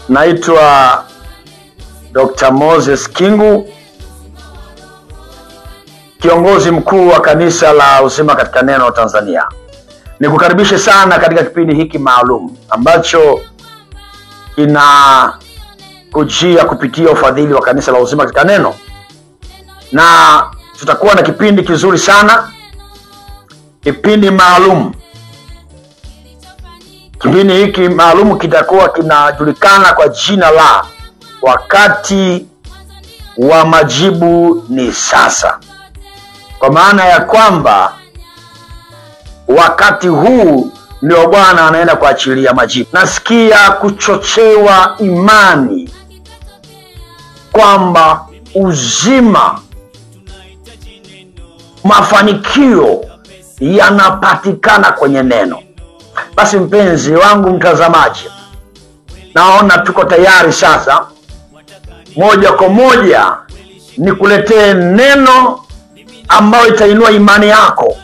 Naitwa Dr. Moses Kingu, kiongozi mkuu wa kanisa la Uzima katika Neno Tanzania. Nikukaribishe sana katika kipindi hiki maalum ambacho kujia kupitia ufadhili wa kanisa la Uzima katika Neno. Na tutakuwa na kipindi kizuri sana, kipindi maalum. Kipindi hiki maalum kitakuwa kinajulikana kwa jina la Wakati wa Majibu ni Sasa. Kwa maana ya kwamba wakati huu ndio Bwana anaenda kuachilia majibu. Nasikia kuchochewa imani kwamba uzima, mafanikio yanapatikana kwenye neno. Basi mpenzi wangu mtazamaji, naona tuko tayari sasa moja kwa moja nikuletee neno ambayo itainua imani yako.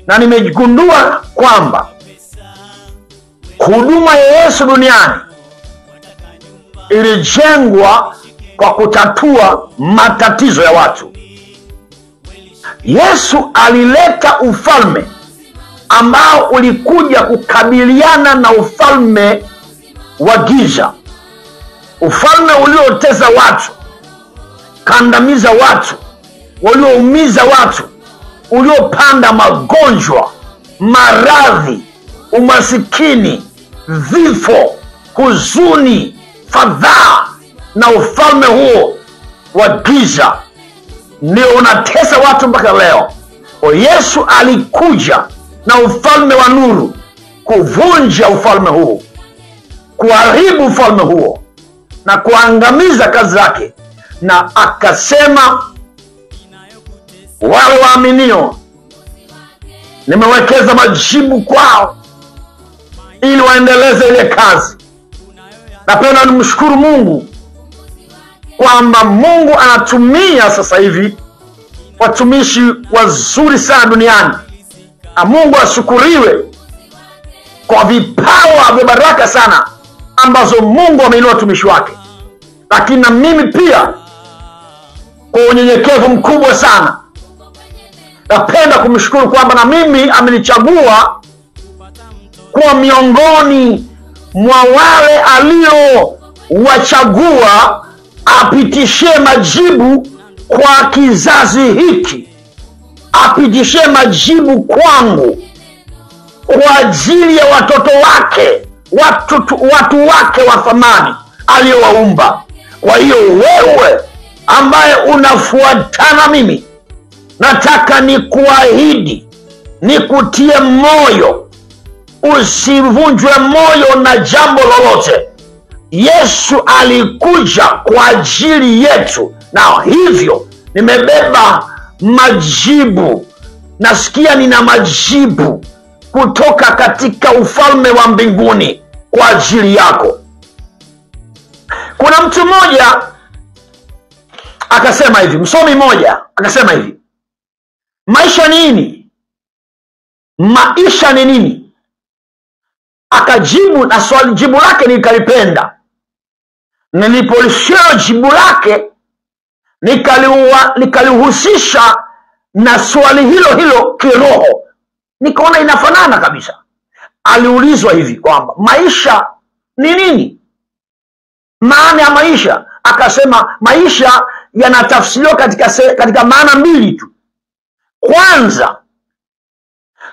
Na nimegundua kwamba huduma ya Yesu duniani ilijengwa kwa kutatua matatizo ya watu. Yesu alileta ufalme ambao ulikuja kukabiliana na ufalme wa giza, ufalme uliotesa watu, kandamiza watu, ulioumiza watu, uliopanda magonjwa, maradhi, umasikini, vifo, huzuni, fadhaa. Na ufalme huo wa giza ndio unatesa watu mpaka leo. Yesu alikuja na ufalme wa nuru kuvunja ufalme huo, kuharibu ufalme huo na kuangamiza kazi zake. Na akasema wale waaminio nimewekeza majibu kwao ili waendeleze ile kazi. Napenda nimshukuru Mungu kwamba Mungu anatumia sasa hivi watumishi wazuri sana duniani. Na Mungu ashukuriwe kwa vipawa vya baraka sana ambazo Mungu ameinua watumishi wake. Lakini na mimi pia kwa unyenyekevu mkubwa sana napenda kumshukuru kwamba na mimi amenichagua kuwa miongoni mwa wale aliowachagua apitishie majibu kwa kizazi hiki, apitishie majibu kwangu kwa ajili ya watoto wake, watu wake wa thamani aliowaumba. Kwa hiyo wewe ambaye unafuatana mimi, nataka nikuahidi, nikutie moyo, usivunjwe moyo na jambo lolote. Yesu alikuja kwa ajili yetu, na hivyo nimebeba majibu. Nasikia nina majibu kutoka katika ufalme wa mbinguni kwa ajili yako. Kuna mtu mmoja akasema hivi, msomi mmoja akasema hivi, maisha ni nini? Maisha ni nini? Akajibu, na swali jibu lake nikalipenda. Nilipolishia jibu lake nikalihusisha na swali hilo hilo kiroho, nikaona inafanana kabisa. Aliulizwa hivi kwamba maisha ni nini? Maana ya maisha. Akasema maisha yanatafsiriwa katika maana mbili tu. Kwanza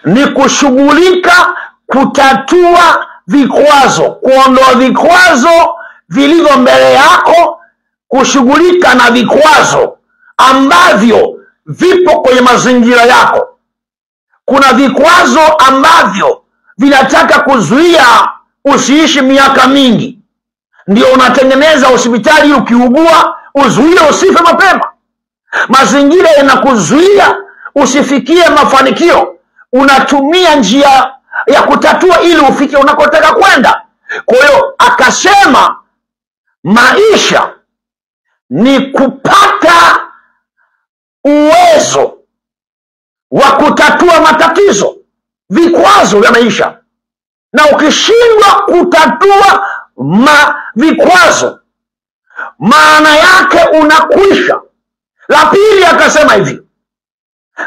ni kushughulika kutatua vikwazo, kuondoa vikwazo vilivyo mbele yako, kushughulika na vikwazo ambavyo vipo kwenye mazingira yako. Kuna vikwazo ambavyo vinataka kuzuia usiishi miaka mingi, ndio unatengeneza hospitali ukiugua uzuie usife mapema. Mazingira yanakuzuia usifikie mafanikio, unatumia njia ya kutatua ili ufike unakotaka kwenda. Kwa hiyo akasema maisha ni kupata uwezo wa kutatua matatizo, vikwazo vya maisha. Na ukishindwa kutatua vikwazo, maana yake unakwisha. La pili akasema hivi,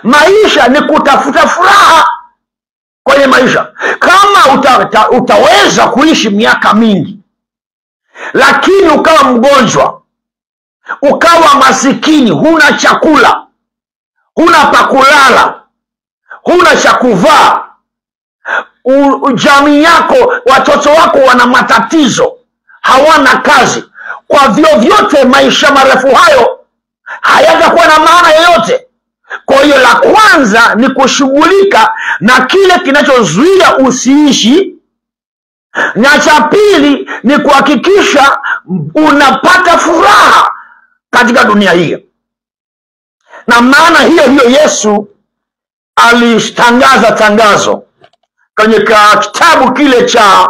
maisha ni kutafuta furaha kwenye maisha. Kama utaweza kuishi miaka mingi, lakini ukawa mgonjwa, ukawa masikini, huna chakula, huna pa kulala, huna cha kuvaa, jamii yako, watoto wako wana matatizo, hawana kazi, kwa vyovyote maisha marefu hayo hayatakuwa na maana yoyote. Kwa hiyo la kwanza ni kushughulika na kile kinachozuia usiishi, na cha pili ni kuhakikisha unapata furaha katika dunia hii. Na maana hiyo hiyo Yesu alitangaza tangazo kwenye kitabu kile cha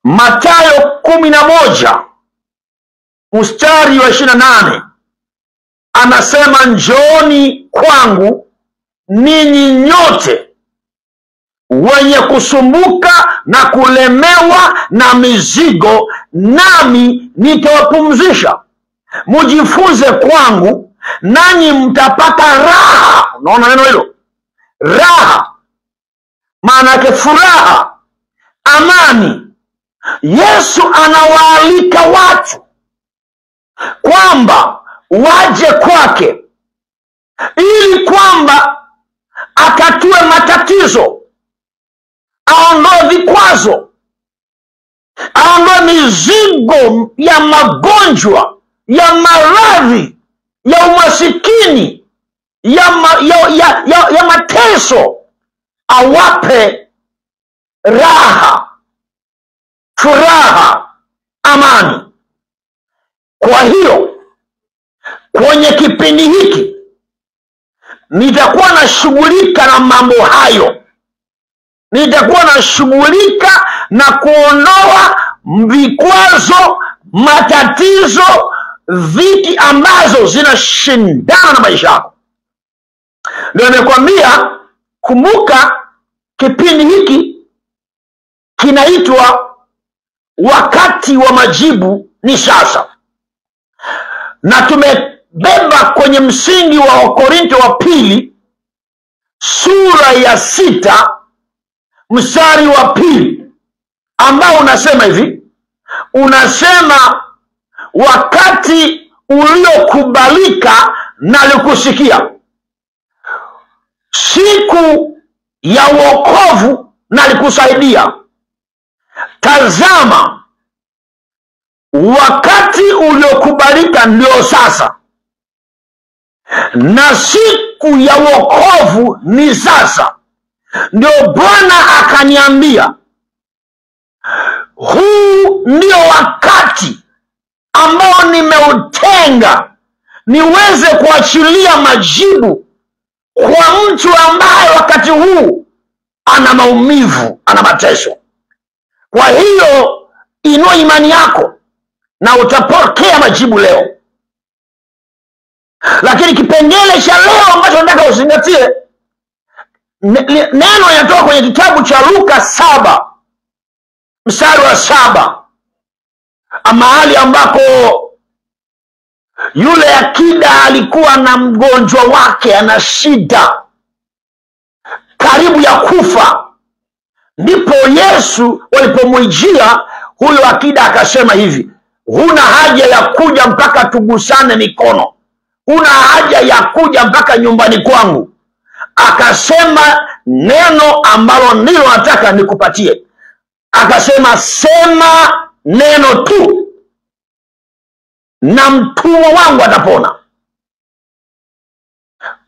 Mathayo 11 mstari wa 28, anasema, njooni kwangu ninyi nyote wenye kusumbuka na kulemewa na mizigo, nami nitawapumzisha. Mujifunze kwangu, nanyi mtapata raha. Unaona neno hilo, raha, maana yake furaha, amani. Yesu anawaalika watu kwamba waje kwake ili kwamba atatue matatizo, aondoe vikwazo, aondoe mizigo ya magonjwa, ya maradhi, ya umasikini, ya mateso, awape raha, furaha, amani. Kwa hiyo kwenye kipindi hiki nitakuwa nashughulika na mambo hayo. Nitakuwa nashughulika na kuondoa vikwazo, matatizo, viti ambazo zinashindana na maisha yako. Ndio nimekwambia, kumbuka kipindi hiki kinaitwa wakati wa majibu ni sasa. Na tumebeba kwenye msingi wa Wakorintho wa pili sura ya 6 mstari wa 2, ambao unasema hivi, unasema, wakati uliokubalika nalikusikia, siku ya wokovu nalikusaidia. Tazama, wakati uliokubalika ndio sasa, na siku ya wokovu ni sasa. Ndio Bwana akaniambia, huu ndio wakati ambao nimeutenga niweze kuachilia majibu kwa mtu ambaye wakati huu ana maumivu, ana mateso. Kwa hiyo inua imani yako na utapokea majibu leo. Lakini kipengele cha leo ambacho nataka uzingatie, neno linatoka kwenye kitabu cha Luka 7 mstari wa 7, mahali ambako yule akida alikuwa na mgonjwa wake, ana shida, karibu ya kufa. Ndipo Yesu walipomwijia huyo akida akasema hivi, huna haja ya kuja mpaka tugusane mikono, huna haja ya kuja mpaka nyumbani kwangu. Akasema neno ambalo ndilo nataka nikupatie. Akasema, sema neno tu na mtumwa wangu atapona.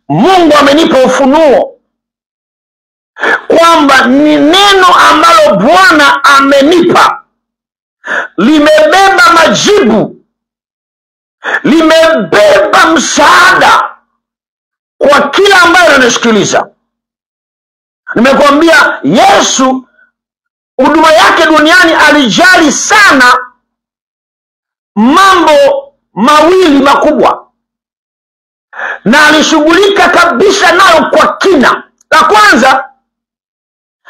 Mungu amenipa ufunuo kwamba ni neno ambalo Bwana amenipa limebeba majibu, limebeba msaada kwa kila ambaye ananisikiliza. Nimekwambia Yesu huduma yake duniani alijali sana mambo mawili makubwa, na alishughulika kabisa nayo kwa kina. La kwanza,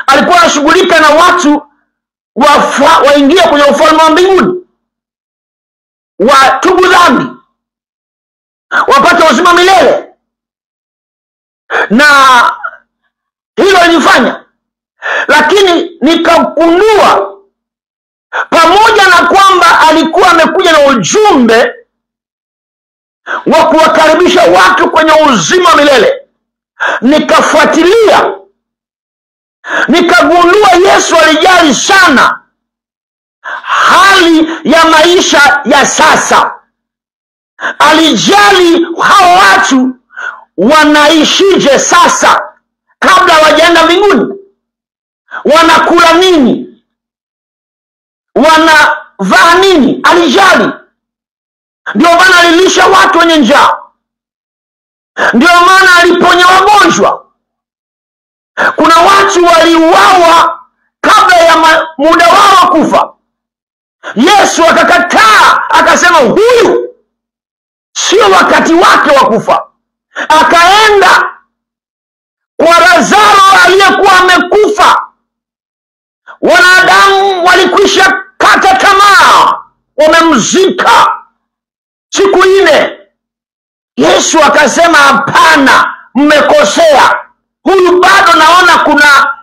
alikuwa anashughulika na watu waingie kwenye ufalme wa mbinguni, watubu dhambi, wapate uzima milele. Na hilo nilifanya, lakini nikagundua pamoja na kwamba alikuwa amekuja na ujumbe wa kuwakaribisha watu kwenye uzima milele, nikafuatilia, nikagundua Yesu alijali sana hali ya maisha ya sasa. Alijali hao watu wanaishije sasa kabla hawajaenda mbinguni, wanakula nini, wanavaa nini. Alijali. Ndio maana alilisha watu wenye njaa, ndio maana aliponya wagonjwa. Kuna watu waliuawa kabla ya muda wao kufa. Yesu akakataa, akasema huyu sio wakati wake wa kufa. Akaenda kwa Lazaro aliyekuwa amekufa. Wanadamu walikwisha kata tamaa, wamemzika siku 4. Yesu akasema hapana, mmekosea. Huyu bado naona kuna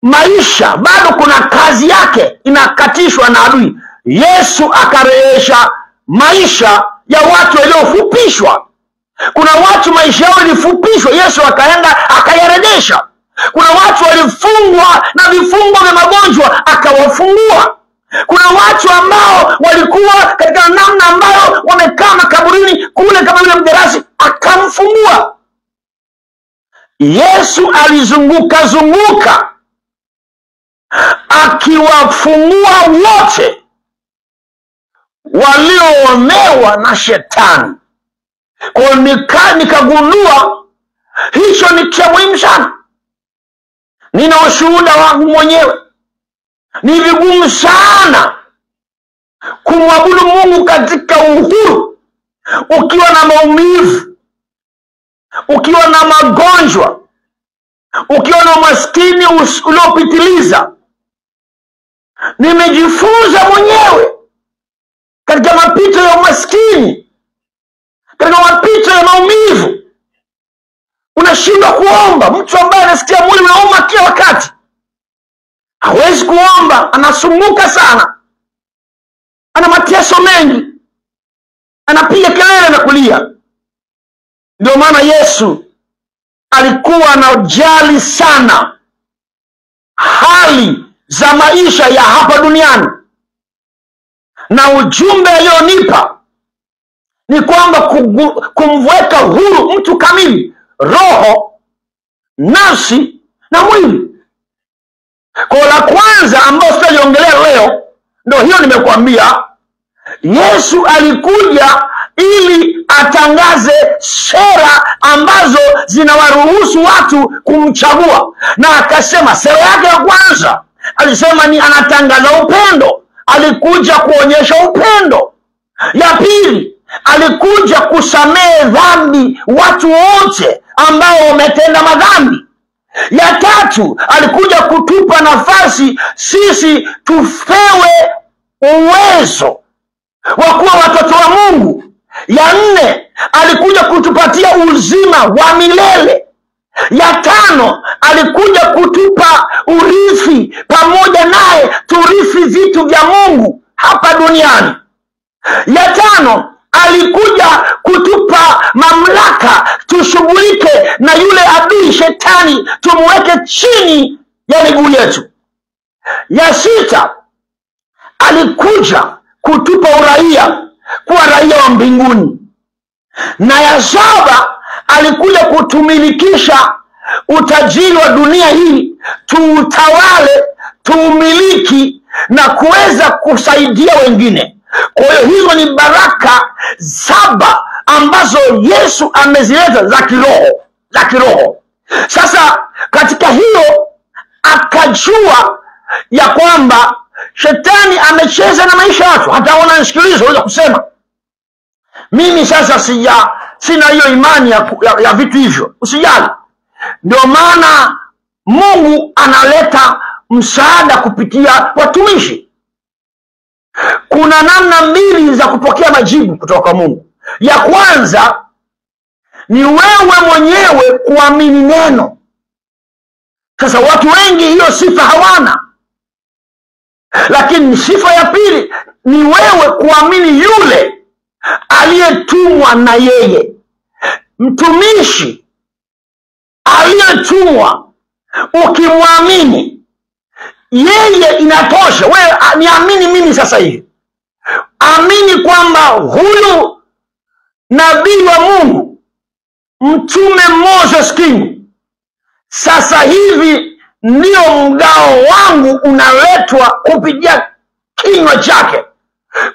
maisha, bado kuna kazi yake inakatishwa na adui. Yesu akarejesha maisha ya watu waliofupishwa. Kuna watu maisha yao ilifupishwa, Yesu akaenda akayarejesha. Kuna watu walifungwa na vifungo vya magonjwa, akawafungua. Kuna watu ambao walikuwa katika namna ambayo wamekaa makaburini kule kama yule mgerasi, akamfungua. Yesu alizunguka akiwafungua wote walioonewa na shetani. Kwa nikagundua hicho ni cha muhimu sana. Nina ushuhuda wangu mwenyewe. Ni vigumu sana kumwabudu Mungu katika uhuru ukiwa na maumivu, ukiwa na magonjwa, ukiwa na umaskini uliopitiliza. Nimejifunza mwenyewe katika mapito ya umaskini, katika mapito ya maumivu. Unashindwa kuomba. Mtu ambaye anasikia mwili unauma kila wakati hawezi kuomba, anasumbuka sana, ana mateso mengi, anapiga kelele na kulia. Ndio maana Yesu alikuwa anajali sana hali za maisha ya hapa duniani. Na ujumbe alionipa ni kwamba kumweka huru mtu kamili, roho, nafsi na mwili. Kwa la kwanza ambao sitaliongelea leo, ndio hiyo nimekuambia. Yesu alikuja ili atangaze sera ambazo zinawaruhusu watu kumchagua. Na akasema sera yake ya kwanza, alisema ni anatangaza upendo. Alikuja kuonyesha upendo. Ya pili, alikuja kusamehe dhambi watu wote ambao wametenda madhambi. Ya tatu, alikuja kutupa nafasi sisi tupewe uwezo wa kuwa watoto wa Mungu. Ya nne, alikuja kutupatia uzima wa milele. Ya tano, alikuja kutupa urithi pamoja naye, turithi vitu vya Mungu hapa duniani. Ya tano, alikuja kutupa mamlaka, tushughulike na yule adui shetani, tumweke chini ya miguu yetu. Ya sita, alikuja kutupa uraia, kuwa raia wa mbinguni. Na ya saba, alikuja kutumilikisha utajiri wa dunia hii, tuutawale, tuumiliki na kuweza kusaidia wengine. Kwa hiyo hizo ni baraka 7 ambazo Yesu amezileta za kiroho. Sasa katika hiyo akajua ya kwamba shetani amecheza na maisha ya watu. Hata wananisikiliza waweza kusema mimi sasa sina hiyo imani ya vitu hivyo. Usijali. Ndio maana Mungu analeta msaada kupitia watumishi. Kuna namna mbili za kupokea majibu kutoka kwa Mungu. Ya kwanza ni wewe mwenyewe kuamini neno. Sasa watu wengi hiyo sifa hawana. Lakini sifa ya pili ni wewe kuamini yule aliyetumwa na yeye. Mtumishi aliyetumwa, ukimwamini yeye inatosha. Wewe niamini mimi sasa hivi, amini kwamba huyu nabii wa Mungu, mtume Moses King, sasa hivi ndio mgao wangu unaletwa kupitia kinywa chake.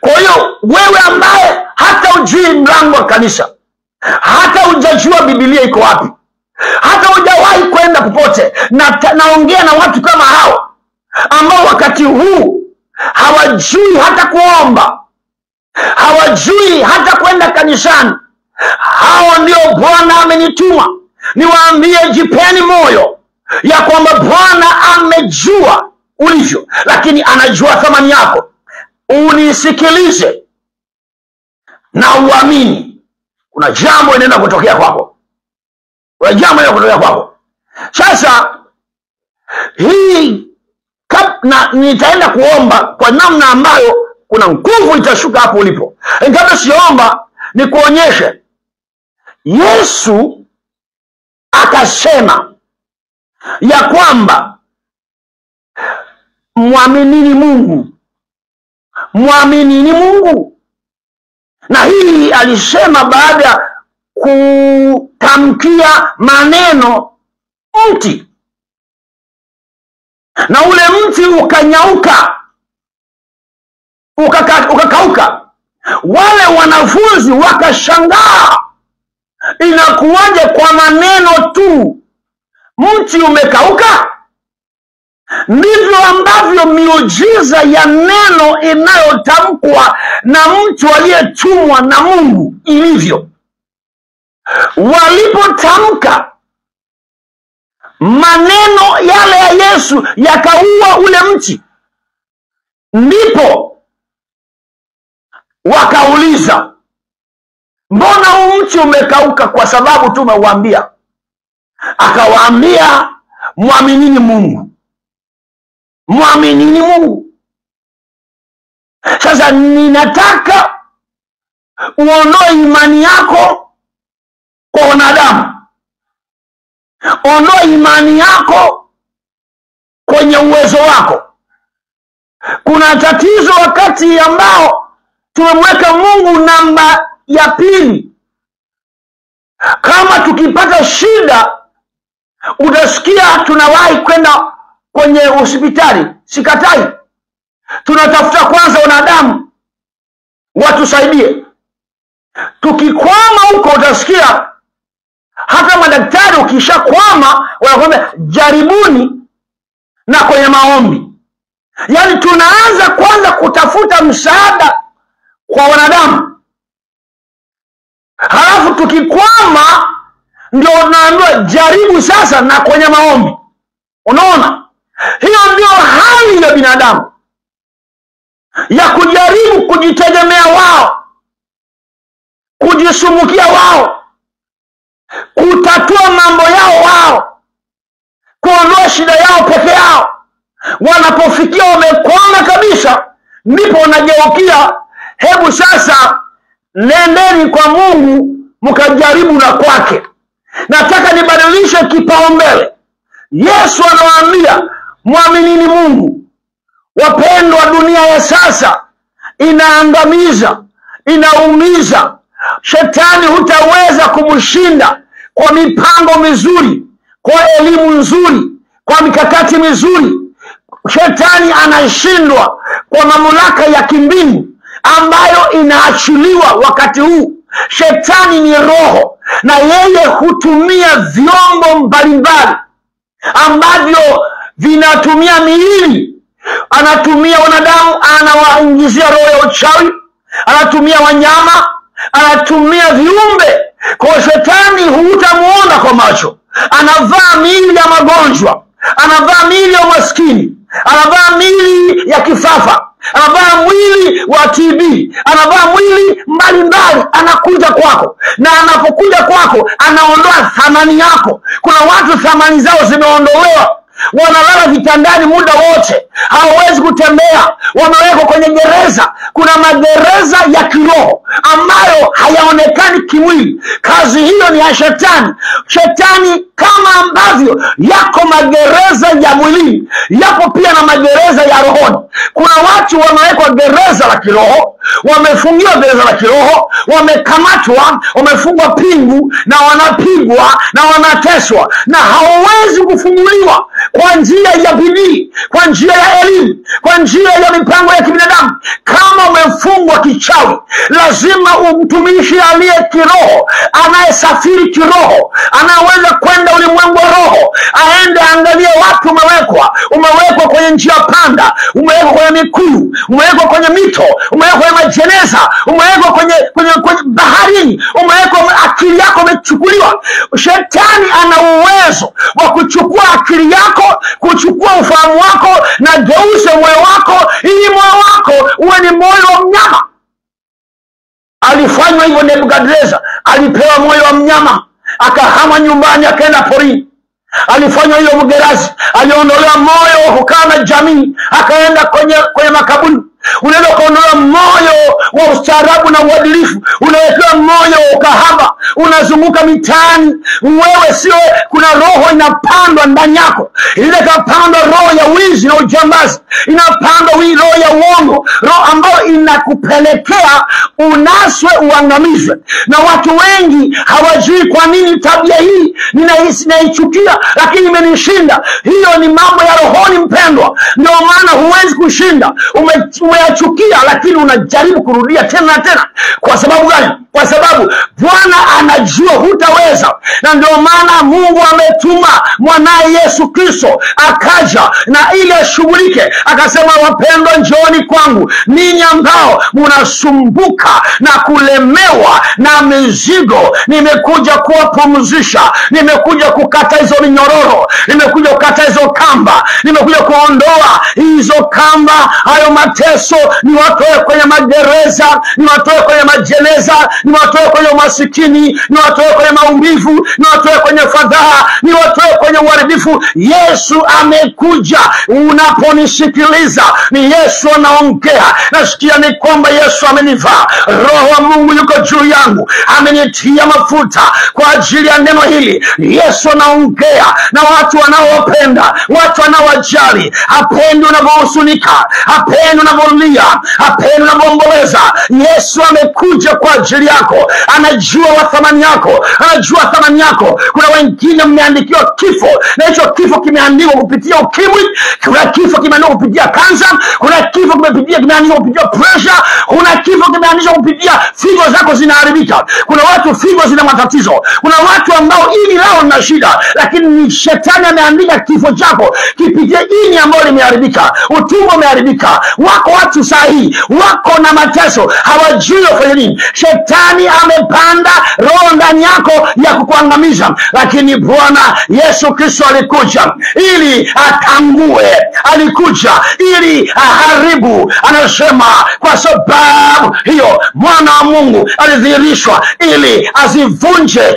Kwa hiyo wewe ambaye hata hujui mlango wa kanisa, hata hujajua Biblia iko wapi, hata hujawahi kwenda popote, naongea na watu kama hao ambao wakati huu hawajui hata kuomba, hawajui hata kwenda kanisani. Hao ndio Bwana amenituma niwaambie, jipeni moyo ya kwamba Bwana amejua ulivyo, lakini anajua thamani yako. Unisikilize na uamini, kuna jambo linaenda kutokea kwako. Kuna jambo linaenda kutokea kwako. Sasa hii na nitaenda kuomba kwa namna ambayo kuna nguvu itashuka hapo ulipo. Kabla siomba ni kuonyeshe Yesu akasema ya kwamba muaminini Mungu, muaminini Mungu. Na hii alisema baada ya kutamkia maneno mti, na ule mti ukanyauka, ukakauka. Wale wanafunzi wakashangaa, inakuwaje kwa maneno tu mti umekauka? Ndivyo ambavyo miujiza ya neno inayotamkwa na mtu aliyetumwa na Mungu ilivyo. Walipotamka maneno yale ya Yesu yakaua ule mti, ndipo wakauliza, mbona huu mti umekauka? Kwa sababu tumeuambia. Akawaambia, muaminini Mungu, muaminini Mungu. Sasa ninataka uondoe imani yako kwa wanadamu, ondoa imani yako kwenye uwezo wako. Kuna tatizo wakati ambao tumemweka Mungu namba ya pili. Kama tukipata shida, utasikia tunawahi kwenda kwenye hospitali, sikatai. Tunatafuta kwanza wanadamu watusaidie. Tukikwama huko, utasikia hata madaktari ukishakwama wanakuambia jaribuni na kwenye maombi. Yaani tunaanza kwanza kutafuta msaada kwa wanadamu, halafu tukikwama ndio tunaambiwa jaribu sasa na kwenye maombi. Unaona, hiyo ndio hali ya binadamu ya kujaribu kujitegemea wao, kujisumbukia wao, kutatua mambo yao wao, kuondoa shida yao peke yao. Wanapofikia wamekwama kabisa, ndipo wanageukia, hebu sasa nendeni kwa Mungu mkajaribu na kwake. Nataka nibadilishe kipaumbele. Yesu anawaambia, muaminini Mungu. Wapendwa, dunia ya sasa inaangamiza, inaumiza. Shetani hutaweza kumshinda kwa mipango mizuri, kwa elimu nzuri, kwa mikakati mizuri. Shetani anashindwa kwa mamlaka ya kimbingu ambayo inaachiliwa wakati huu. Shetani ni roho, na yeye hutumia vyombo mbalimbali ambavyo vinatumia miili. Anatumia wanadamu, anawaingizia roho ya uchawi. Anatumia wanyama, anatumia viumbe. Kwa shetani hutamuona kwa macho. Anavaa miili ya magonjwa, anavaa miili ya umaskini, anavaa mwili ya kifafa, anavaa mwili wa TB, anavaa mwili mbalimbali, anakuja kwako, na anapokuja kwako anaondoa thamani yako. Kuna watu thamani zao zimeondolewa, wanalala vitandani muda wote, hawawezi kutembea, wamewekwa kwenye gereza. Kuna magereza ya kiroho ambayo hayaonekani kimwili. Kazi hiyo ni ya shetani. Shetani, kama ambavyo yako magereza ya mwilini, yapo pia na magereza ya rohoni. Kuna watu wamewekwa gereza la kiroho, wamefungiwa gereza la kiroho, wamekamatwa, wamefungwa pingu, na wanapigwa na wanateswa, na hawawezi kufunguliwa kwa njia ya bidii, kwa njia ya elimu, kwa njia ya mipango ya kibinadamu. Kama umefungwa kichawi, lazima umtumishi aliye kiroho, anayesafiri kiroho, anaweza kwenda ulimwengu wa roho, aende angalie watu umewekwa kwenye njia panda, umewekwa kwenye mikuyu, umewekwa kwenye mito, umewekwa kwenye majeneza, umewekwa kwenye baharini, umewekwa, akili yako imechukuliwa. Shetani ana uwezo wa kuchukua akili yako, kuchukua ufahamu wako, na geuze moyo wako ili moyo wako uwe ni moyo wa mnyama. Alifanywa hivyo Nebukadneza, alipewa moyo wa mnyama, akahama nyumbani, akaenda porini. Alifanywa hivyo Mgerazi, aliondolewa moyo wa kukaa na jamii, akaenda kwenye makaburi. Unaweza kuondoa moyo wa ustaarabu na uadilifu, unawekewa moyo wa ukahaba, unazunguka mitaani. Wewe sio, kuna roho inapandwa ndani yako. Ile kapandwa roho ya wizi na ujambazi, inapandwa roho ya uongo, roho ambayo inakupelekea unaswe, uangamizwe. Na watu wengi hawajui kwa nini tabia hii naichukia, lakini imenishinda. Hiyo ni mambo ya rohoni, mpendwa. Ndio maana huwezi kushinda. Umeyachukia, lakini unajaribu kurudia tena na tena. Kwa sababu gani? Kwa sababu Bwana anajua hutaweza. Na ndio maana Mungu ametuma mwanae Yesu Kristo, akaja na ili ashughulike. Akasema, wapendwa, njooni kwangu ninyi ambao mnasumbuka na kulemewa na mizigo, nimekuja kuwapumzisha. Nimekuja kukata hizo minyororo, nimekuja kukata hizo kamba, nimekuja kuondoa hizo kamba, hayo mateso, niwatoe kwenye magereza, niwatoe kwenye majeneza, niwatoe kwenye umasikini, niwatoe kwenye maumivu, niwatoe kwenye fadhaa, niwatoe kwenye uharibifu. Yesu amekuja. Unaponisikiliza, ni Yesu anaongea. Nasikia ni kwamba Yesu amenivaa, Roho wa Mungu yuko juu yangu, amenitia mafuta kwa ajili ya neno hili. Yesu anaongea na watu wanaowapenda, watu wanaowajali. Hapendi unavyohuzunika, hapendi unavyolia, hapendi unavyoomboleza. Yesu amekuja kwa ajili yako. Anajua wa thamani yako, anajua thamani yako. Kuna wengine mmeandikiwa kifo, na hicho kifo kimeandikwa kupitia ukimwi, kuna kifo kimeandikwa kupitia kansa, kuna kifo kimeandikwa kupitia pressure, kuna kifo kimeandikwa kupitia figo zako zinaharibika. Kuna watu figo zina matatizo. Kuna watu ambao ini lao lina shida, lakini ni shetani ameandika kifo chako kipitie ini ambalo limeharibika, utumbo umeharibika. Wako watu sahihi wako na mateso, hawajui wafanye nini. Shetani amepanda roho ndani yako ya kukuangamiza, lakini Bwana Yesu Kristo alikuja ili atangue, alikuja ili aharibu. Anasema kwa sababu hiyo mwana wa Mungu alidhihirishwa ili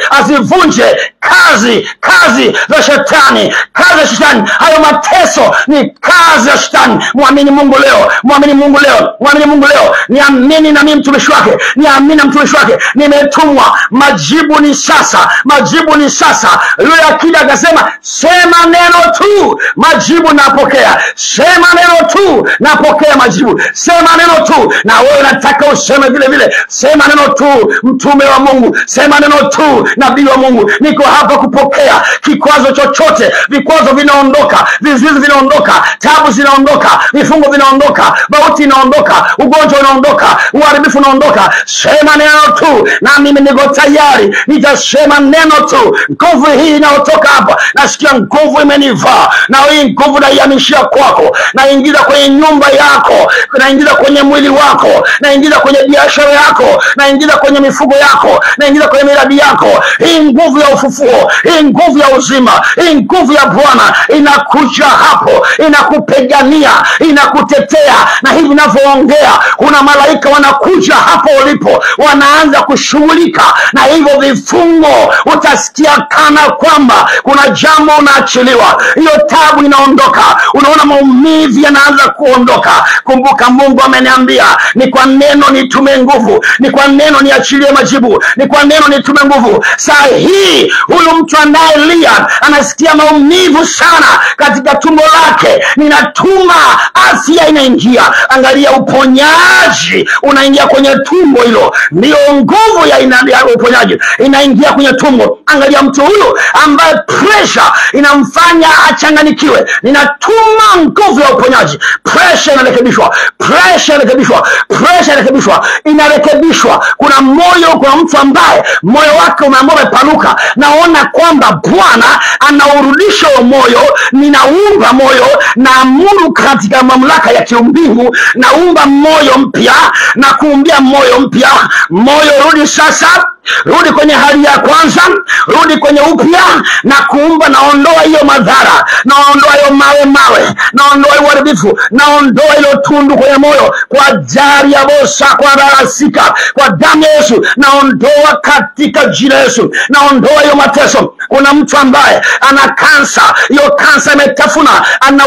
azivunje kazi za shetani. Kazi ya shetani, hayo mateso ni kazi ya shetani. Muamini Mungu leo, muamini Mungu leo, muamini Mungu leo. Niamini na mimi mtumishi wake, niamini na mtumishi wake. Nimetumwa, majibu ni sasa, majibu ni sasa. Yule akida akasema, sema neno tu, majibu napokea. Sema neno tu, napokea majibu. Sema neno tu, na wewe nataka useme vile vile. Sema neno tu, mtume wa Mungu. Sema neno tu, nabii wa Mungu. Niko hapa kupokea. Kikwazo chochote, vikwazo vinaondoka, vizuizi vinaondoka, tabu zinaondoka, vifungo vinaondoka, mauti inaondoka, ugonjwa unaondoka, uharibifu unaondoka. Sema neno tu, na mimi niko tayari, nitasema neno tu. Nguvu hii inayotoka hapa, nasikia nguvu imenivaa, na hii nguvu naihamishia kwako. Naingiza kwenye nyumba yako, naingiza kwenye mwili wako, naingiza kwenye biashara yako, naingiza kwenye mifugo yako, naingiza kwenye miradi yako. Hii nguvu ya ufufuo ufufuo, hii nguvu ya uzima, hii nguvu ya Bwana inakuja hapo, inakupigania, inakutetea. Na hivi ninavyoongea kuna malaika wanakuja hapo ulipo, wanaanza kushughulika na hivyo vifungo. Utasikia kana kwamba kuna jambo unaachiliwa, hiyo tabu inaondoka, unaona maumivu yanaanza kuondoka. Kumbuka Mungu ameniambia ni kwa neno nitume nguvu, ni kwa neno niachilie majibu, ni kwa neno nitume nguvu. Saa hii huyu mtu anayelia anasikia maumivu sana katika tumbo lake, ninatuma afya inaingia. Angalia, uponyaji unaingia kwenye tumbo hilo, ndio nguvu ya uponyaji inaingia kwenye tumbo. Angalia mtu huyo ambaye pressure inamfanya achanganikiwe, ninatuma nguvu ya uponyaji. Pressure inarekebishwa, pressure inarekebishwa, pressure inarekebishwa, inarekebishwa. Kuna mtu ambaye moyo wake umepanuka, naona kwamba Bwana anaurudisha moyo. Ninaumba moyo, naamuru katika mamlaka ya kiumbingu, naumba moyo mpya na kuumbia moyo mpya. Moyo rudi sasa, rudi kwenye hali ya kwanza, rudi kwenye upya na kuumba. Naondoa hiyo madhara, naondoa hiyo mawe, naondoa hiyo uharibifu, naondoa hilo tundu kwenye moyo kwa jari ya bosa, kwa rarasika, kwa damu ya Yesu, naondoa katika jina la Yesu, naondoa hiyo mateso. Kuna mtu ambaye ana kansa, hiyo kansa imetafuna, ana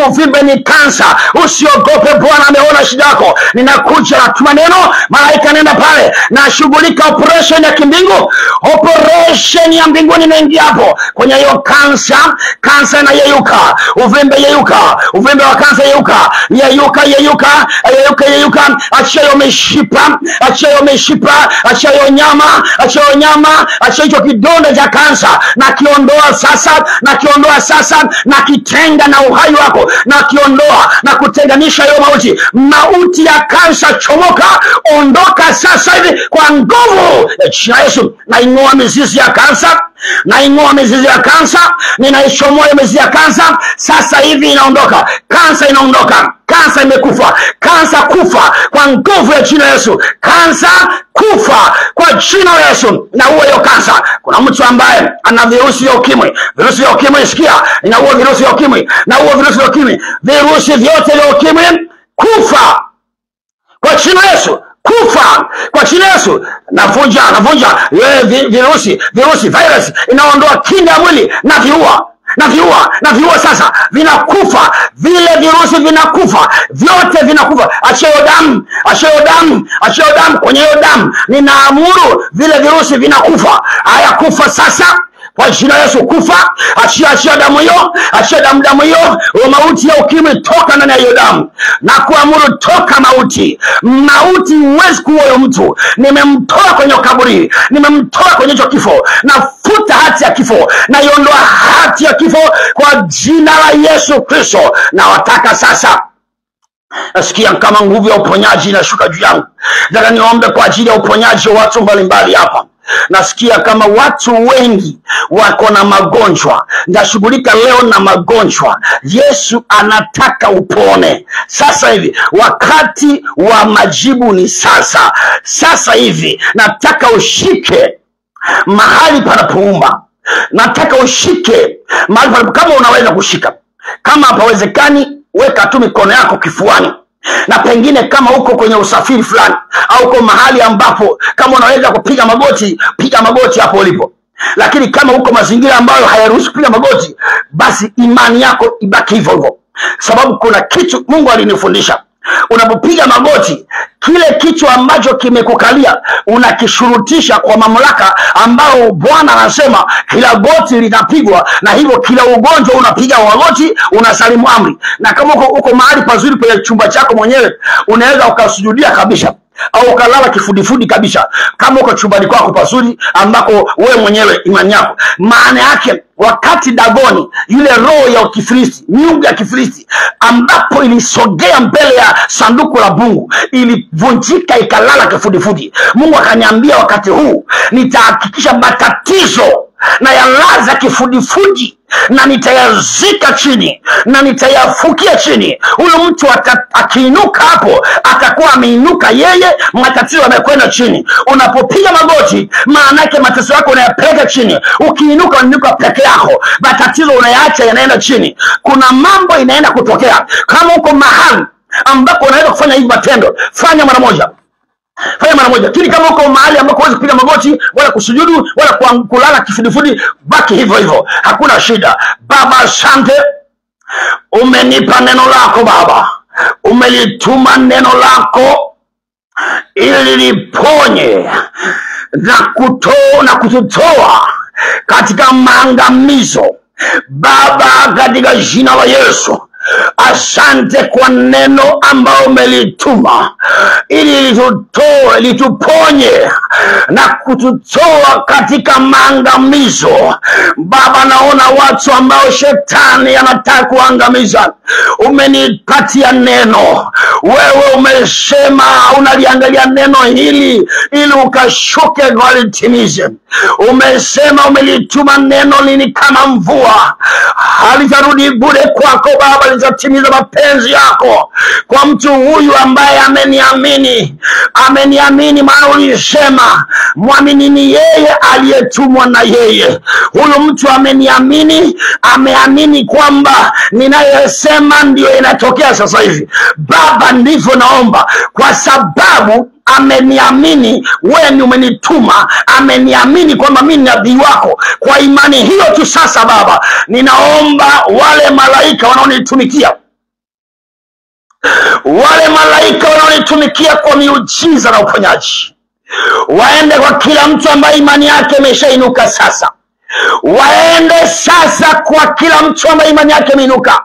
uvimbe ni kansa. Usiogope, Bwana ameona shida yako. Ninakuja na tuma neno, malaika nenda pale na shughulika operation ya kimbingu, operation ya mbinguni inaingia hapo kwenye hiyo kansa. Kansa inayeyuka, uvimbe yeyuka, uvimbe wa kansa yeyuka, yeyuka. Achia hiyo mishipa, achia hiyo mishipa, achia hiyo nyama, achia hiyo nyama, achia hicho kidonda cha kansa, na kiondoa sasa, na kiondoa sasa, na kitenga na uhai wako, na kiondoa na kutenganisha hiyo mauti ya kansa. Chomoka, ondoka sasa hivi kwa nguvu ya jina la Yesu. Naing'oa mizizi ya kansa, naing'oa mizizi ya kansa, ninaichomoa mizizi ya kansa sasa hivi. Inaondoka kansa, inaondoka kansa, imekufa kansa, kufa kwa nguvu ya jina la Yesu. Kansa kufa kwa jina la Yesu, na uwe hiyo kansa. Kuna mtu ambaye ana virusi vya ukimwi, virusi vya ukimwi, sikia, inaua virusi vya ukimwi, na uwe virusi vya ukimwi, virusi vyote vya ukimwi kufa kwa jina la Yesu, kufa kwa jina la Yesu. Navunja virusi, virus inaondoa kinga ya mwili, na viua sasa, vinakufa vile virusi, vinakufa vyote, vinakufa. Achia damu, achia damu kwenye hiyo damu, ninaamuru vile virusi vinakufa. Haya, kufa sasa kwa jina la Yesu, kufa. Achia damu hiyo, achia damu hiyo. Mauti ya ukimwi toka ndani ya hiyo damu, na kuamuru toka mauti. Huwezi kuua huyo mtu. Nimemtoa kwenye kaburi, nimemtoa kwenye hicho kifo. Nafuta hati ya kifo, na iondoa hati ya kifo kwa jina la Yesu Kristo. Na wataka sasa, nasikia kama nguvu ya uponyaji inashuka juu yangu. Nataka niombe kwa ajili ya uponyaji wa watu mbalimbali hapa. Nasikia kama watu wengi wako na magonjwa. Ndashughulika leo na magonjwa. Yesu anataka upone sasa hivi. Wakati wa majibu ni sasa. Sasa hivi nataka ushike mahali panapoumba. Nataka ushike mahali panapo, kama unaweza kushika. Kama hapawezekani, weka tu mikono yako kifuani. Na pengine kama uko kwenye usafiri fulani, au uko mahali ambapo kama unaweza kupiga magoti, piga magoti hapo ulipo. Lakini kama uko mazingira ambayo hayaruhusu kupiga magoti, basi imani yako ibaki hivyo hivyo. Sababu kuna kitu Mungu alinifundisha. Unapopiga magoti, kile kitu ambacho kimekukalia unakishurutisha kwa mamlaka ambao Bwana anasema kila goti linapigwa, na hivyo kila ugonjwa unapiga magoti, unasalimu amri. Na kama uko mahali pazuri kwenye chumba chako mwenyewe, unaweza ukasujudia kabisa, au ukalala kifudifudi kabisa, kama uko chumbani kwako pazuri ambako wewe mwenyewe imani yako. Maana yake wakati Dagoni, yule roho ya Kifilisti, miungu ya Kifilisti ambapo ilisogea mbele ya sanduku la Mungu, ilivunjika ikalala kifudifudi. Mungu akaniambia wakati huu nitahakikisha matatizo na yalaza kifudifudi na nitayazika chini na nitayafukia chini. Huyu mtu akiinuka hapo atakuwa ameinuka yeye, matatizo yamekwenda chini. Unapopiga magoti maana yake matatizo yako unayapeleka chini. Ukiinuka unanuka peke yako, matatizo unayaacha yanaenda chini. Kuna mambo inaenda kutokea. Kama uko mahali ambapo unaweza kufanya hivi matendo, fanya mara moja. Fanya mara moja. Lakini kama uko mahali ambapo huwezi kupiga magoti wala kusujudu wala kulala kifudifudi, baki hivyo hivyo, hakuna shida. Baba, asante, umenipa neno lako Baba. Umelituma neno lako ili liponye na kututoa katika maangamizo Baba, katika jina la Yesu. Asante kwa neno ambao umelituma ili litutoe, lituponye na kututoa katika maangamizo Baba. Naona watu ambao shetani anataka kuangamiza, umenipatia neno. Wewe umesema unaliangalia neno hili ili ukashuke kwa litimize. Umesema umelituma neno lini kama mvua, halitarudi bure kwako Baba, litatimiza mapenzi yako kwa mtu huyu ambaye ameniamini. Ameniamini maana ulisema muaminini yeye aliyetumwa na yeye. Huyu mtu ameniamini, ameamini kwamba ninayosema ndio inatokea sasa hivi Baba. Ndivyo naomba kwa sababu ameniamini wewe ni umenituma, ameniamini kwamba mimi ni nabii wako. Kwa imani hiyo tu sasa Baba, ninaomba wale malaika wanaonitumikia, wale malaika wanaonitumikia kwa miujiza na uponyaji, waende kwa kila mtu ambaye imani yake imeshainuka sasa. Waende sasa kwa kila mtu ambaye imani yake imeinuka.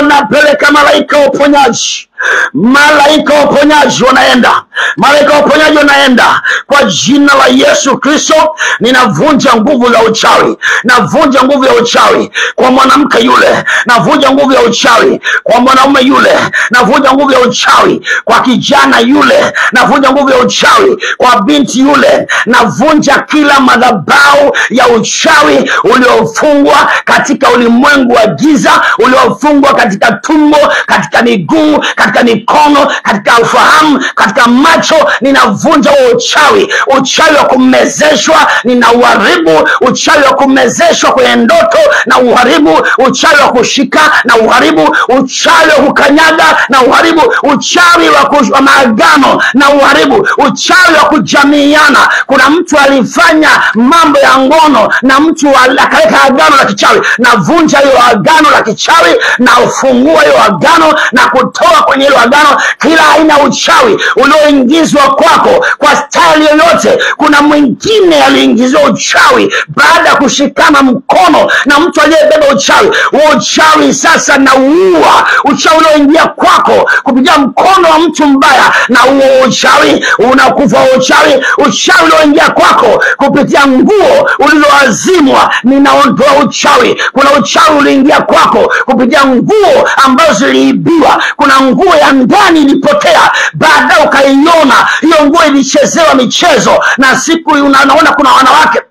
Napeleka malaika wa uponyaji. Malaika wa uponyaji wanaenda. Malaika wa uponyaji wanaenda kwa jina la Yesu Kristo. Ninavunja nguvu za uchawi. Navunja nguvu ya uchawi kwa mwanamke yule. Navunja nguvu ya uchawi kwa mwanaume yule. Navunja nguvu ya uchawi kwa kijana yule. Navunja nguvu ya uchawi kwa binti yule. Navunja kila madhabahu ya uchawi uliofungwa katika ulimwengu wa giza, uliofungwa katika tumbo, katika miguu, katika mikono, katika ufahamu, katika macho. Ninavunja uchawi. Uchawi wa kumezeshwa ninauharibu. Uchawi wa kumezeshwa kwenye ndoto na uharibu. Uchawi wa kushika na uharibu. Uchawi wa kukanyaga na uharibu. Uchawi wa maagano na uharibu. Uchawi wa kujamiiana. Kuna mtu alifanya mambo ya ngono na mtu akaweka agano la kichawi. Navunja hiyo agano la kichawi na ufungua hiyo agano na kutoa kwenye hilo agano kila aina uchawi ulioingizwa kwako kwa style yoyote. Kuna mwingine aliingizwa uchawi baada ya kushikana mkono na mtu aliyebeba uchawi. Uchawi sasa na uua. Uchawi ulioingia kwako kupitia mkono wa mtu mbaya na huo uchawi unakufa. Uchawi ulioingia kwako kupitia nguo ulizoazimwa, ninaondoa uchawi. Kuna uchawi uliingia kwako kupitia nguo ambazo ziliibiwa. Kuna nguo ya ndani ilipotea, baada ukaiona hiyo nguo ilichezewa michezo. Na siku unaona kuna wanawake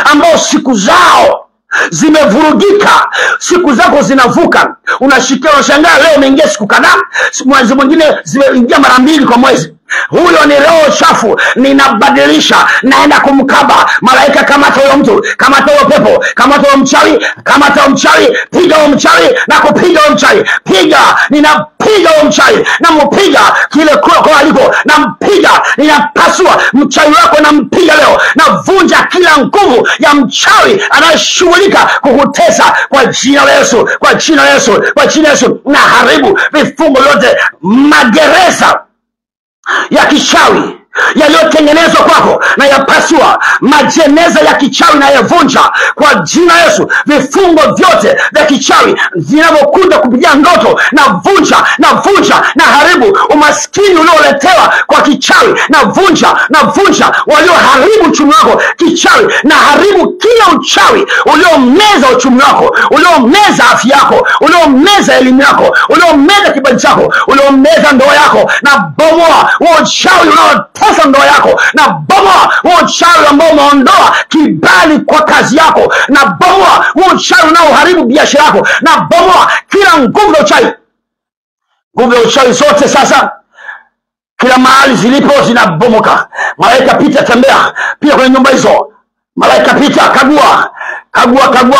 ambao siku zao zimevurugika, siku zako zinavuka. Unashikia unashangaa leo umeingia siku kadhaa, mwezi mwingine zimeingia mara 2 kwa mwezi. Huyo ni roho chafu. Ninabadilisha, naenda kumkaba malaika. Kamata huyo mtu, kamata huyo pepo, kamata huyo mchawi, kamata huyo mchawi, piga huyo mchawi na kupiga huyo mchawi. Piga, ninapiga huyo mchawi, nampiga kile kwa aliko, nampiga, ninapasua mchawi wako, nampiga leo. Navunja kila nguvu ya mchawi anayeshughulika kukutesa kwa jina la Yesu, kwa jina la Yesu, kwa jina la Yesu. Na haribu vifungo vyote, magereza ya kichawi yaliyotengenezwa kwako na yapasua. Majeneza ya kichawi na yavunja kwa jina Yesu. Vifungo vyote vya kichawi vinavyokuja kupitia ndoto na vunja, na vunja, na haribu. Umaskini ulioletewa kwa kichawi na vunja, na vunja. Walioharibu uchumi wako kichawi na haribu. Kila uchawi uliomeza uchumi wako, uliomeza afya yako, uliomeza elimu yako, uliomeza kipaji chako, uliomeza ndoa yako, na bomoa uchawi unaote unaotesa ndoa yako, na bomoa huo uchawi ambao umeondoa kibali kwa kazi yako, na bomoa huo uchawi unaoharibu biashara yako, na bomoa kila nguvu ya uchawi. Nguvu ya uchawi zote sasa kila mahali zilipo zinabomoka. Malaika pita, tembea pia kwenye nyumba hizo. Malaika pita, kagua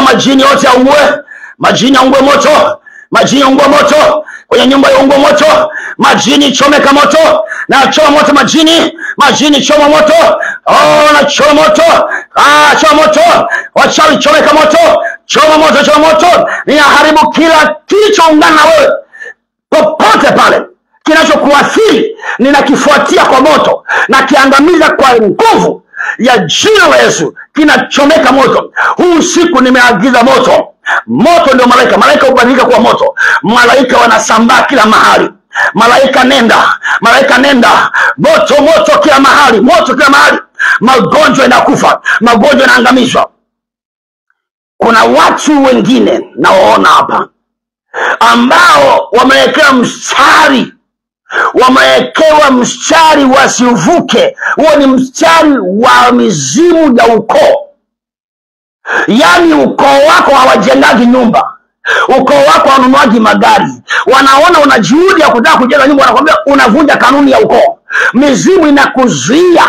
majini yote yaungue. Majini yaungue moto, majini yaungue moto kwenye nyumba, yaungue moto. Majini chomeka moto, na choma moto majini choma moto. Na choma moto, choma moto. Wachawi chomeka moto, choma moto. Ninaharibu kila kilichoungana na wewe popote pale. Kinachokuathiri ninakifuatia kwa moto, na kiangamiza kwa nguvu ya jina la Yesu. Kinachomeka moto. Huu siku nimeagiza moto. Moto ndio malaika. Malaika hubadilika kwa moto. Malaika wanasambaa kila mahali. Malaika nenda. Moto kila mahali. Magonjwa yanakufa, magonjwa yanaangamizwa. Kuna watu wengine nawaona hapa ambao wamewekewa mstari wasiuvuke. Huo ni mstari wa mizimu ya ukoo. Yaani ukoo wako hawajengagi nyumba, ukoo wako hawanunuaji magari. Wanaona una juhudi ya kutaka kujenga nyumba, wanakuambia unavunja kanuni ya ukoo. Mizimu inakuzuia.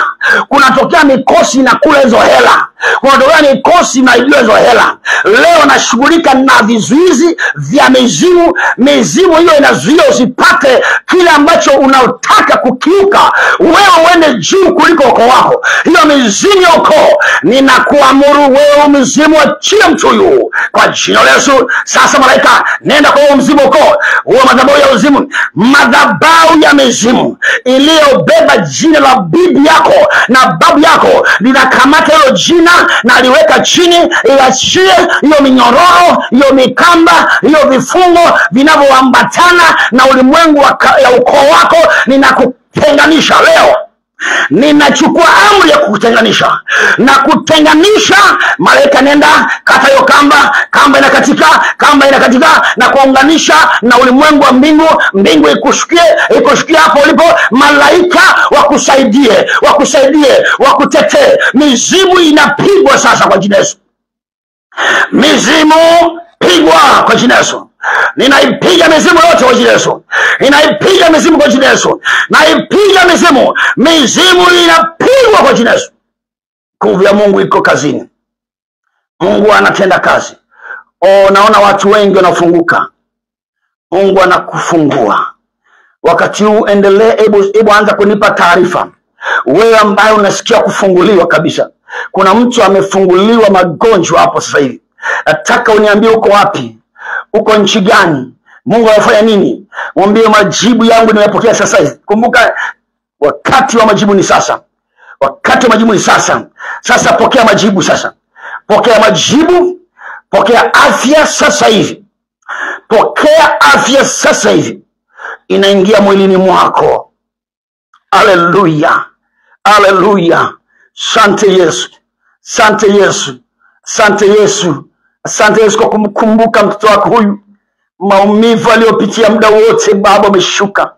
Kunatokea mikosi na kula hizo hela. Kunatokea mikosi na hizo hela. Leo nashughulika na vizuizi vya mizimu. Mizimu hiyo inazuia usipate kile ambacho unataka kukiuka. Wewe uende juu kuliko ukoo wako. Hiyo mizimu ya ukoo, ninakuamuru wewe mizimu achia mtu huyu kwa jina la Yesu. Sasa malaika, nenda kwa huo mzimu ukoo. Huo madhabahu ya uzimu, madhabahu ya mizimu iliyobeba jina la bibi yako na babu yako, linakamata hilo jina na liweka chini. Iachie hiyo minyororo, hiyo mikamba, hiyo vifungo vinavyoambatana na ulimwengu ya ukoo wako. Ninakutenganisha leo. Ninachukua amri ya kukutenganisha na kutenganisha. Malaika nenda, kata hiyo kamba inakatika na kuunganisha na ulimwengu wa mbingu. Mbingu ikushukie hapo ulipo. Malaika wakusaidie, wakutetee. Mizimu inapigwa sasa kwa jina Yesu. Mizimu pigwa kwa jina Yesu. Ninaipiga mizimu yote kwa jina Yesu. Ninaipiga mizimu kwa jina Yesu. Naipiga mizimu. Mizimu inapigwa kwa jina Yesu. Nguvu ya Mungu iko kazini. Mungu anatenda kazi. Naona watu wengi wanafunguka. Mungu anakufungua. Wakati huu endelee, hebu anza kunipa taarifa. Wewe ambaye unasikia kufunguliwa kabisa. Kuna mtu amefunguliwa magonjwa hapo sasa hivi. Nataka uniambie uko wapi? Uko nchi gani? Mungu anafanya nini? Mwambie majibu yangu nimepokea sasa hivi. Kumbuka wakati wa majibu ni sasa. Wakati wa majibu ni sasa. Sasa pokea majibu sasa. Pokea majibu. Pokea afya sasa hivi. Pokea afya sasa hivi. Inaingia mwilini mwako. Haleluya. Haleluya. Asante Yesu. Asante Yesu. Asante Yesu. Asante Yesu kwa kumkumbuka mtoto wako huyu. Maumivu aliyopitia muda wote, Baba umeshuka.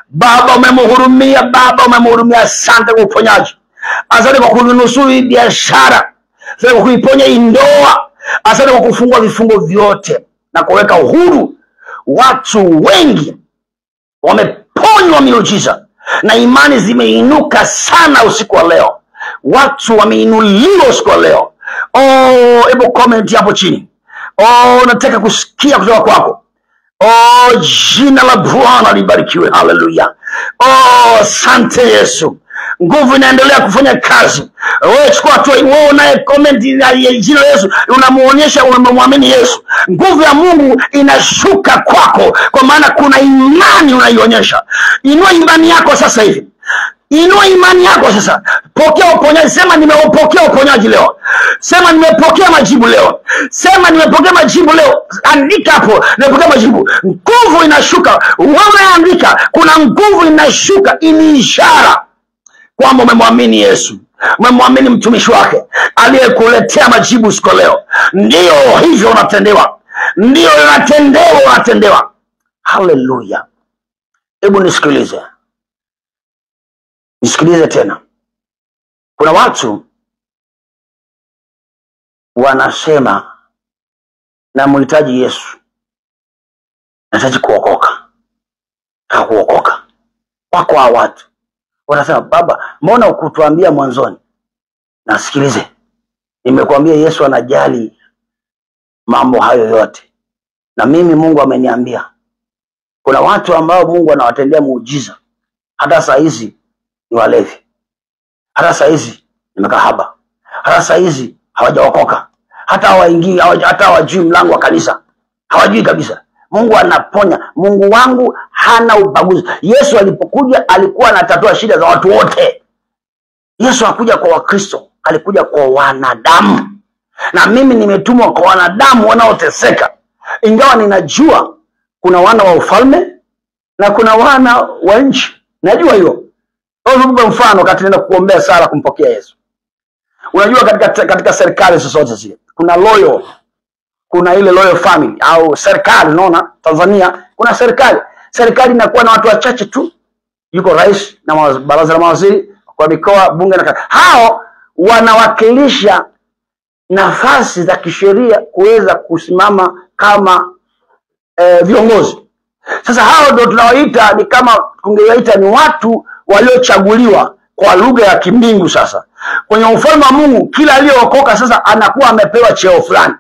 Baba umemhurumia, Baba umemhurumia. Asante kwa uponyaji. Asante kwa kunusuru biashara. Asante kwa kuiponya ndoa. Asante kwa kufungua vifungo vyote na kuweka uhuru. Watu wengi wameponywa miujiza na imani zimeinuka sana usiku wa leo. Watu wameinuliwa usiku wa leo. Hebu comment hapo chini. Nataka kusikia kutoka kwako. Jina la Bwana libarikiwe. Haleluya. Asante Yesu. Nguvu inaendelea kufanya kazi. Wewe chukua tu, wewe unaye comment ya jina la Yesu, unamuonyesha unamwamini Yesu. Nguvu ya Mungu inashuka kwako, kwa maana kuna imani unaionyesha. Inua imani yako sasa hivi. Inua imani yako sasa. Pokea uponyaji. Sema nimeupokea uponyaji leo. Sema nimepokea majibu leo. Sema nimepokea majibu leo. Andika hapo, nimepokea majibu. Nguvu inashuka. Wewe andika, kuna nguvu inashuka. Ni ishara kwamba umemwamini Yesu. Umemwamini mtumishi wake aliyekuletea majibu siku leo. Ndio hivyo unatendewa. Ndio unatendewa. Haleluya. Hebu nisikilize. Nisikilize tena. Kuna watu wanasema na mhitaji Yesu, nahitaji kuokoka. Hakuokoka. Wako hao watu wanasema, baba, mbona ukutuambia mwanzoni? Nasikilize, nimekuambia Yesu anajali mambo hayo yote. Na mimi Mungu ameniambia kuna watu ambao Mungu anawatendea muujiza. Hata saa hizi ni walevi. Hata saa hizi ni makahaba. Hata saa hizi hawajaokoka. Hata hawaingii, hata hawajui mlango wa kanisa. Hawajui kabisa. Mungu anaponya. Mungu wangu hana ubaguzi. Yesu alipokuja alikuwa anatatua shida za watu wote. Yesu hakuja kwa Wakristo, alikuja kwa wanadamu. Na mimi nimetumwa kwa wanadamu wanaoteseka. Ingawa ninajua kuna wana wa ufalme na kuna wana wa nchi. Najua hiyo. Kwa mfano wakati nenda kuombea sala kumpokea Yesu. Unajua katika serikali zote zile kuna loyal, kuna ile loyal family au serikali. Unaona Tanzania kuna serikali inakuwa na watu wachache tu. Yuko rais na baraza la mawaziri, kwa mikoa, bunge na hao wanawakilisha nafasi za kisheria kuweza kusimama kama viongozi. Sasa hao ndio tunawaita, ni kama tungewaita ni watu waliochaguliwa kwa lugha ya kimbingu. Sasa kwenye ufalme wa Mungu kila aliyeokoka sasa anakuwa amepewa cheo fulani,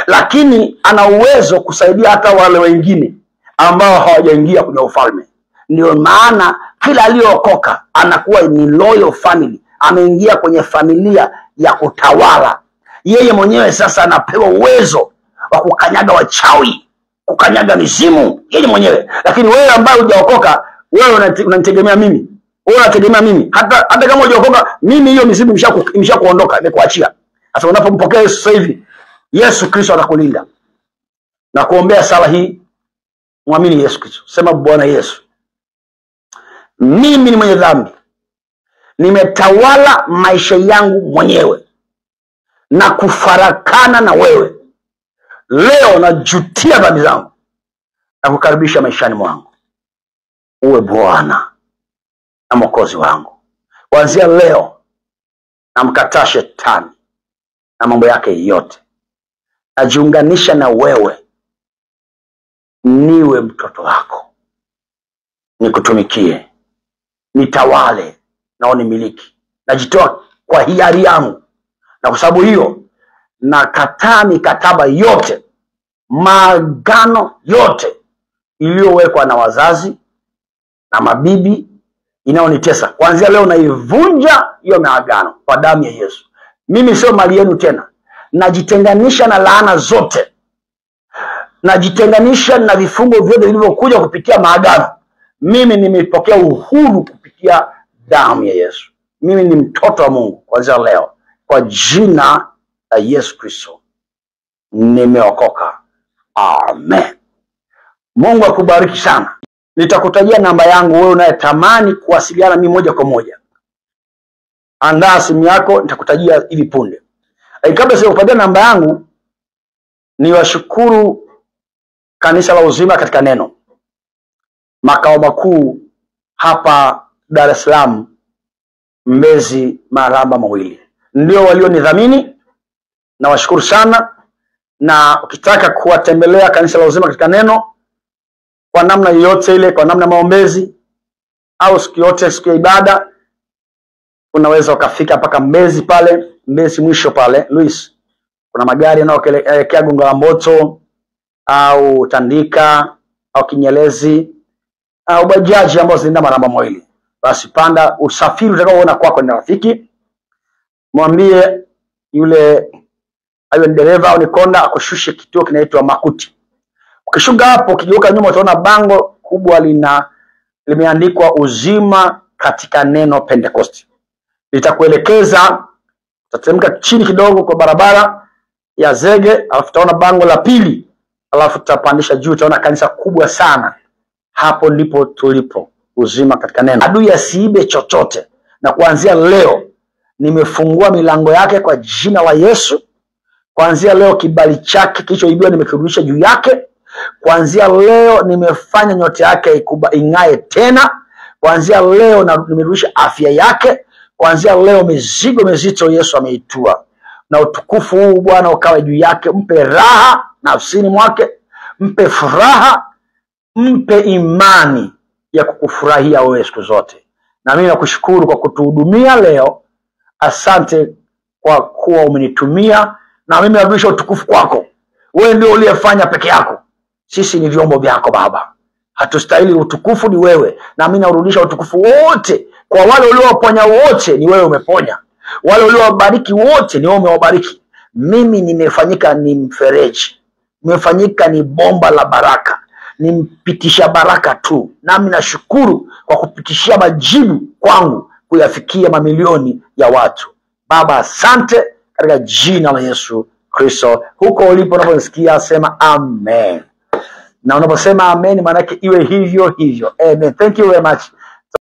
lakini ana uwezo kusaidia hata wale wengine ambao hawajaingia kwenye ufalme. Ndio maana kila aliyeokoka anakuwa ni loyal family, ameingia kwenye familia ya kutawala. Yeye mwenyewe sasa anapewa uwezo wa kukanyaga wachawi, kukanyaga mizimu, yeye mwenyewe. Lakini wewe ambaye hujaokoka, wewe unanitegemea mimi. Wewe unategemea mimi. Hata kama hujaokoka, mimi hiyo mizimu imeshakuondoka, imekuachia. Sasa unapompokea Yesu sasa hivi, Yesu Kristo atakulinda. Na kuombea sala hii, muamini Yesu Kristo. Sema, Bwana Yesu, mimi ni mwenye dhambi. Nimetawala maisha yangu mwenyewe na kufarakana na wewe. Leo najutia dhambi zangu na kukaribisha maishani mwangu. Uwe Bwana na Mwokozi wangu. Kuanzia leo namkataa shetani na mambo yake yote. Najiunganisha na wewe, niwe mtoto wako, nikutumikie, nitawale na unimiliki. Najitoa kwa hiari yangu, na kwa sababu hiyo nakataa mikataba yote, maagano yote iliyowekwa na wazazi na mabibi inaonitesa. Kuanzia leo naivunja hiyo maagano kwa damu ya Yesu. Mimi sio mali yenu tena. Najitenganisha na laana zote. Najitenganisha na vifungo vyote vilivyokuja kupitia maagano. Mimi nimepokea uhuru kupitia damu ya Yesu. Mimi ni mtoto wa Mungu kuanzia leo. Kwa jina la Yesu Kristo nimeokoka. Amen. Mungu akubariki sana. Nitakutajia namba yangu wewe unayetamani kuwasiliana mimi moja kwa moja. Andaa simu yako, nitakutajia hivi punde. Kabla sijakupatia namba yangu, niwashukuru Kanisa la Uzima katika Neno, makao makuu hapa Dar es Salaam, Mbezi Maramba Mawili. Ndio walionidhamini, na washukuru sana. Na ukitaka kuwatembelea Kanisa la Uzima katika Neno kwa namna yoyote ile, kwa namna maombezi au siku yote, siku ya ibada, unaweza ukafika mpaka Mbezi pale, Mbezi mwisho pale Luis. Kuna magari yanayoelekea Gongo la Mboto au Tandika au Kinyelezi au bajaji ambazo zinaenda Maramba Mawili. Basi panda, usafiri utakaoona kwako ni rafiki. Mwambie yule ayo dereva au ni konda akushushe kituo kinaitwa Makuti. Ukishuka hapo, ukigeuka nyuma utaona bango kubwa limeandikwa Uzima katika Neno Pentecost. Litakuelekeza, utateremka chini kidogo kwa barabara ya zege, alafu utaona bango la pili, alafu utapandisha juu utaona kanisa kubwa sana. Hapo ndipo tulipo, Uzima katika Neno. Adui asiibe chochote, na kuanzia leo nimefungua milango yake kwa jina la Yesu. Kuanzia leo kibali chake kilichoibiwa nimekirudisha juu yake. Kuanzia leo nimefanya nyota yake ing'ae tena. Kuanzia leo na nimerudisha afya yake. Kuanzia leo mizigo mizito Yesu ameitua. Na utukufu huu Bwana ukawe juu yake. Mpe raha nafsini mwake, mpe furaha, mpe imani ya kukufurahia wewe siku zote. Na mimi nakushukuru kwa kutuhudumia leo. Asante kwa kuwa umenitumia, na mimi narudisha utukufu kwako. Wewe ndio uliyefanya peke yako. Sisi ni vyombo vyako Baba. Hatustahili, utukufu ni wewe. Na mimi narudisha utukufu wote kwa wale uliowaponya wote, ni wewe umeponya. Wale uliowabariki wote, ni wewe umewabariki. Mimi nimefanyika ni mfereji. Nimefanyika ni bomba la baraka. Nimpitisha baraka tu. Nami nashukuru kwa kupitishia majibu kwangu kuyafikia mamilioni ya watu. Baba asante katika jina la Yesu Kristo. Huko ulipo unaposikia sema amen. Na unaposema amen maana yake iwe hivyo hivyo. Amen. Thank you very much.